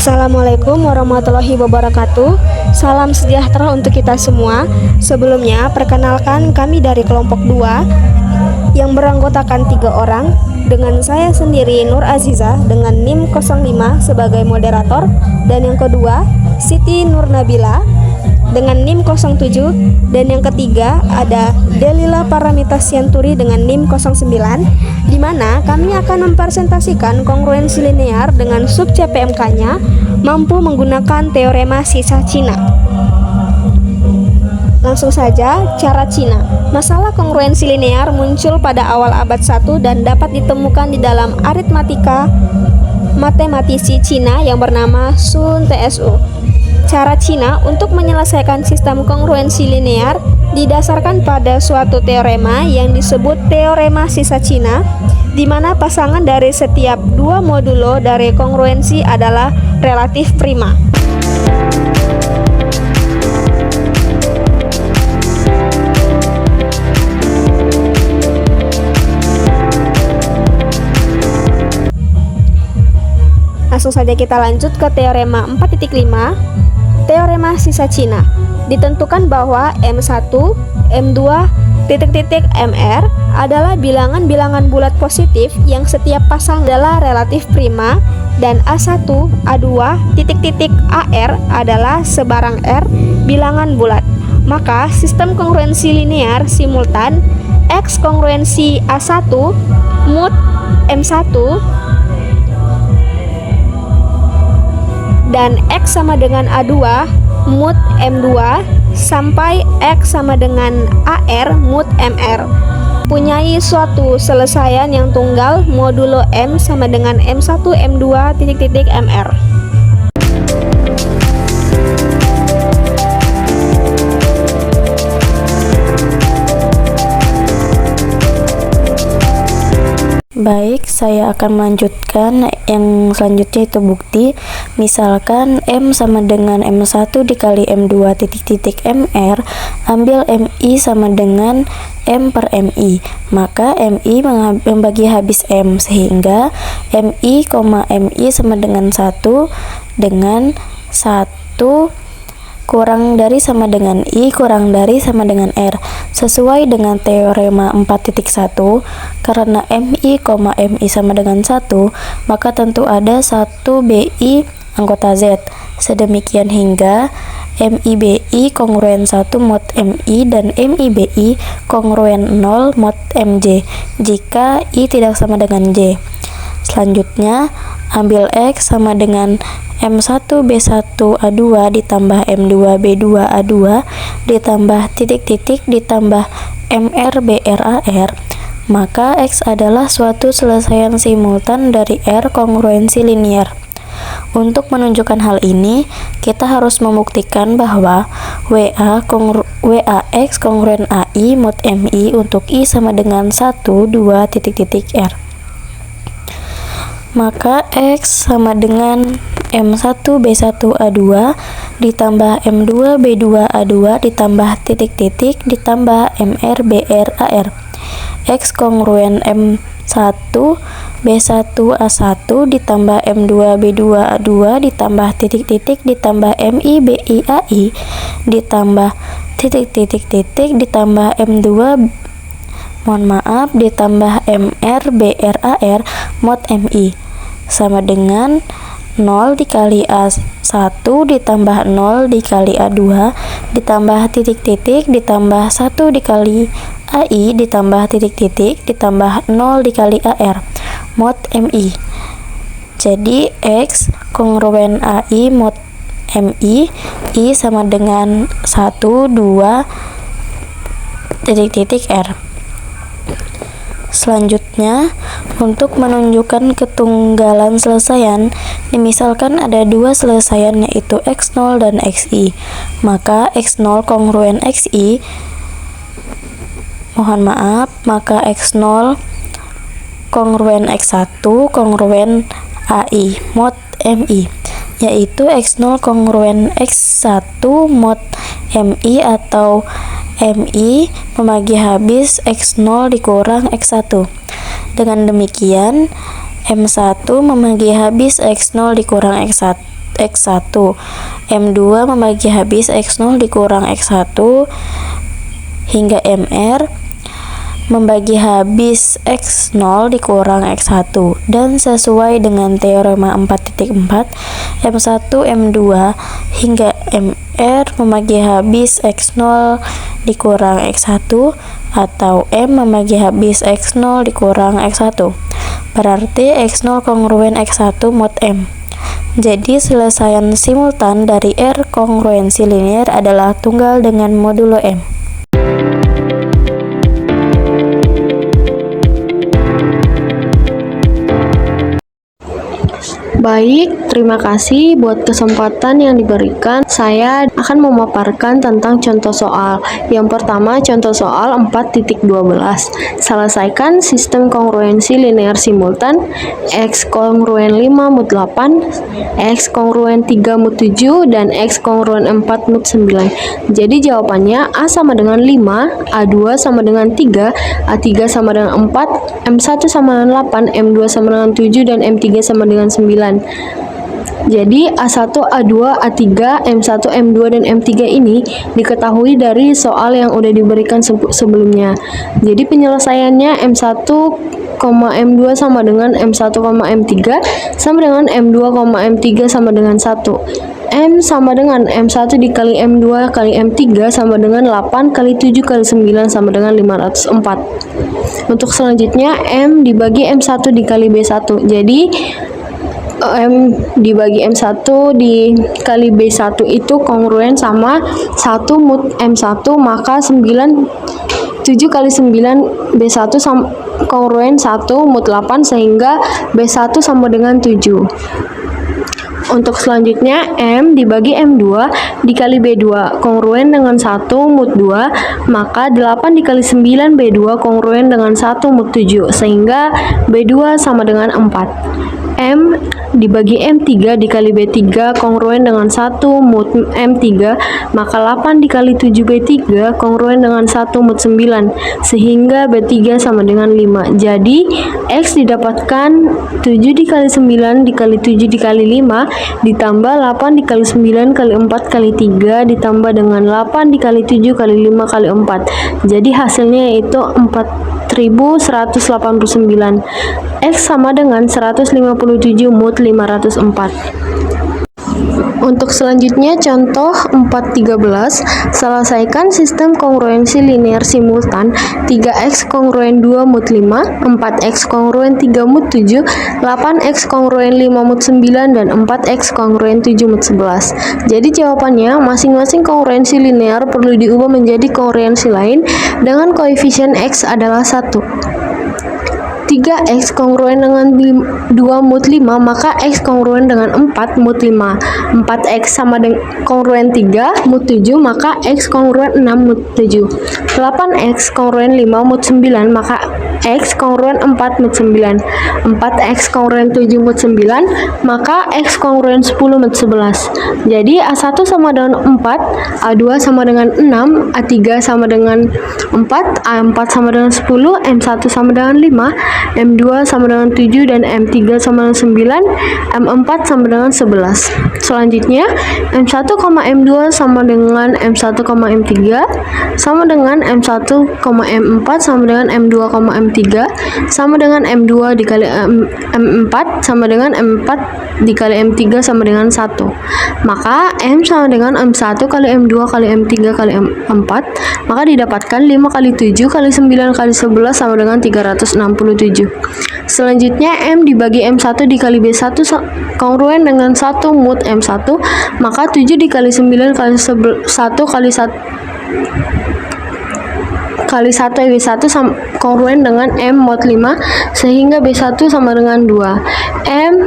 Assalamualaikum warahmatullahi wabarakatuh. Salam sejahtera untuk kita semua. Sebelumnya, perkenalkan kami dari kelompok 2 yang beranggotakan 3 orang, dengan saya sendiri Nur Aziza dengan NIM 05 sebagai moderator, dan yang kedua Siti Nur Nabila dengan NIM 07, dan yang ketiga ada Delila Paramita Sianturi dengan NIM 09, di mana kami akan mempresentasikan kongruensi linear dengan sub CPMK-nya mampu menggunakan teorema sisa Cina. Langsung saja, cara Cina. Masalah kongruensi linear muncul pada awal abad 1 dan dapat ditemukan di dalam aritmatika matematisi Cina yang bernama Sun Tsu. Cara Cina untuk menyelesaikan sistem kongruensi linear didasarkan pada suatu teorema yang disebut teorema sisa Cina, di mana pasangan dari setiap dua modulo dari kongruensi adalah relatif prima. Langsung saja kita lanjut ke teorema 4.5. Teorema sisa Cina. Ditentukan bahwa M1, M2, Mr adalah bilangan-bilangan bulat positif yang setiap pasang adalah relatif prima, dan A1, A2, AR adalah sebarang R bilangan bulat. Maka sistem kongruensi linear simultan X kongruensi A1 mod M1 dan X sama dengan A2 mod M2 sampai X sama dengan AR mod MR punyai suatu selesaian yang tunggal modulo M sama dengan M1 M2 MR. Baik, saya akan melanjutkan yang selanjutnya, itu bukti. Misalkan M sama dengan M1 dikali M2 MR, ambil MI sama dengan M per MI, maka MI membagi habis M, sehingga MI, MI sama dengan 1 dengan 1 kurang dari sama dengan I kurang dari sama dengan R. Sesuai dengan teorema 4.1, karena MI, MI sama dengan 1, maka tentu ada 1 BI anggota Z. Sedemikian hingga MIBI kongruen 1 mod MI dan MIBI kongruen 0 mod MJ jika I tidak sama dengan J. Selanjutnya, ambil X sama dengan M1 B1 A2 ditambah M2 B2 A2 ditambah titik-titik ditambah MR BR AR, maka X adalah suatu selesaian simultan dari R kongruensi linear. Untuk menunjukkan hal ini, kita harus membuktikan bahwa WAX kongruen AI mod MI untuk I sama dengan 1, 2, R. Maka X sama dengan M1 B1 A2 ditambah M2 B2 A2 ditambah titik-titik ditambah MR BR AR. X kongruen M1 B1 A1 ditambah M2 B2 A2 ditambah titik-titik ditambah MI BI AI ditambah titik-titik ditambah M2 ditambah MR BR AR mod MI sama dengan 0 dikali A1 ditambah 0 dikali A2 ditambah titik-titik ditambah 1 dikali AI ditambah titik-titik ditambah 0 dikali AR mod MI. Jadi X kongruen AI mod MI I sama dengan 1, 2, R. Selanjutnya, untuk menunjukkan ketunggalan selesaian, misalkan ada dua selesaian yaitu X0 dan XI, maka X0 kongruen XI, maka X0 kongruen X1 kongruen AI mod MI, yaitu X0 kongruen X1 mod MI atau MI membagi habis X0 dikurang X1. Dengan demikian, M1 membagi habis X0 dikurang X1. M2 membagi habis X0 dikurang X1 hingga Mr membagi habis X0 dikurang X1, dan sesuai dengan teorema 4.4, M1 M2 hingga Mr membagi habis X0 dikurang X1 atau M membagi habis X0 dikurang X1. Berarti X0 kongruen X1 mod M. Jadi selesaian simultan dari R kongruensi linear adalah tunggal dengan modulo M. Baik, terima kasih buat kesempatan yang diberikan. Saya akan memaparkan tentang contoh soal. Yang pertama, contoh soal 4.12. Selesaikan sistem kongruensi linear simultan X kongruen 5 mod 8, X kongruen 3 mod 7, dan X kongruen 4 mod 9. Jadi jawabannya A sama dengan 5, A2 sama dengan 3, A3 sama dengan 4, M1 sama dengan 8, M2 sama dengan 7, dan M3 sama dengan 9. Jadi A1, A2, A3, M1, M2, dan M3 ini diketahui dari soal yang udah diberikan sebelumnya. Jadi penyelesaiannya M1, M2 sama dengan M1, M3 sama dengan M2, M3 sama dengan 1. M sama dengan M1 dikali M2 kali M3 sama dengan 8 kali 7 kali 9 sama dengan 504. Untuk selanjutnya M dibagi M1 dikali B1. Jadi M dibagi M1 dikali B1 itu kongruen sama 1 mod M1, maka 7 kali 9 B1 sama kongruen 1 mod 8, sehingga B1 sama dengan 7. Untuk selanjutnya M dibagi M2 dikali B2 kongruen dengan 1 mod 2, maka 8 dikali 9 B2 kongruen dengan 1 mod 7, sehingga B2 sama dengan 4. M dibagi M3 dikali B3 kongruen dengan 1 mod M3, maka 8 dikali 7 B3 kongruen dengan 1 mod 9, sehingga B3 sama dengan 5. Jadi X didapatkan 7 dikali 9 dikali 7 dikali 5 ditambah 8 dikali 9 kali 4 kali 3 ditambah dengan 8 dikali 7 kali 5 kali 4. Jadi hasilnya yaitu 4189. X sama dengan 157 mod 504. Untuk selanjutnya contoh 4.13, selesaikan sistem kongruensi linear simultan 3x kongruen 2 mod 5, 4x kongruen 3 mod 7, 8x kongruen 5 mod 9, dan 4x kongruen 7 mod 11. Jadi jawabannya masing-masing kongruensi linear perlu diubah menjadi kongruensi lain dengan koefisien x adalah 1. 3x kongruen dengan 2 mod 5, maka x kongruen dengan 4 mod 5. 4x sama dengan kongruen 3 mod 7, maka x kongruen 6 mod 7. 8x kongruen 5 mod 9, maka x kongruen 4 mod 9. 4x kongruen 7 mod 9, maka x kongruen 10 mod 11. Jadi A1 sama dengan 4, A2 sama dengan 6, A3 sama dengan 4, A4 sama dengan 10, M1 sama dengan 5, M2 sama dengan 7, dan M3 sama dengan 9, M4 sama dengan 11. Selanjutnya M1, M2 sama dengan M1, M3 sama dengan M1, M4 sama dengan M2, M3 sama dengan M2 dikali M4 sama dengan M4 dikali M3 sama dengan 1. Maka M sama dengan M1 kali M2 kali M3 kali M4, maka didapatkan 5 kali 7 kali 9 kali 11 sama dengan 367. Selanjutnya M dibagi M1 dikali B1 kongruen dengan 1 mod M1, maka 7 dikali 9 kali 1 kali 1 B1 kongruen dengan M mod 5, sehingga B1 sama dengan 2. M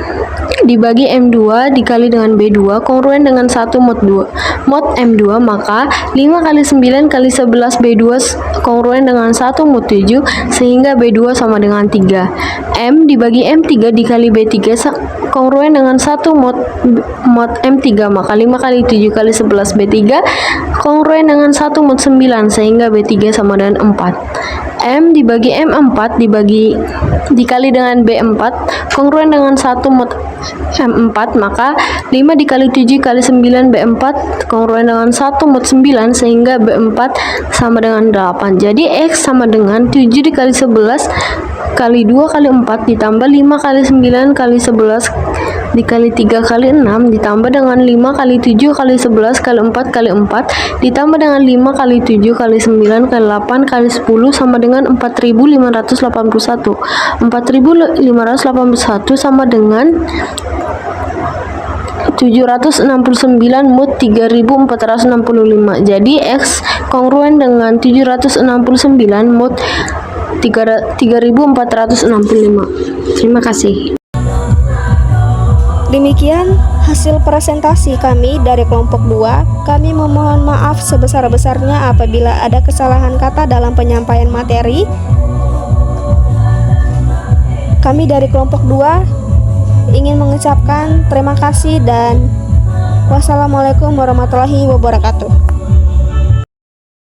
dibagi M2 dikali dengan B2 kongruen dengan 1 mod 2 mod M2, maka 5 kali 9 kali 11 B2 kongruen dengan 1 mod 7, sehingga B2 sama dengan 3. M dibagi M3 dikali B3 kongruen dengan 1 mod M3, maka 5 kali 7 kali 11 B3 kongruen dengan 1 mod 9, sehingga B3 sama dengan dengan 4. M dibagi M4 dikali dengan B4 kongruen dengan 1 mod M4, maka 5 dikali 7 kali 9 B4 kongruen dengan 1 mod 9 sehingga B4 sama dengan 8. Jadi X sama dengan 7 dikali 11 kali 2 kali 4 ditambah 5 kali 9 kali 11 dikali 3 kali 6 ditambah dengan 5 kali 7 kali 11 kali 4 kali 4 ditambah dengan 5 kali 7 kali 9 kali 8 kali 10 sama dengan 4581. 4581 sama dengan 769 mod 3465. Jadi X kongruen dengan 769 mod 3465. Terima kasih. Demikian hasil presentasi kami dari kelompok 2. Kami memohon maaf sebesar-besarnya apabila ada kesalahan kata dalam penyampaian materi. Kami dari kelompok 2 ingin mengucapkan terima kasih dan wassalamualaikum warahmatullahi wabarakatuh.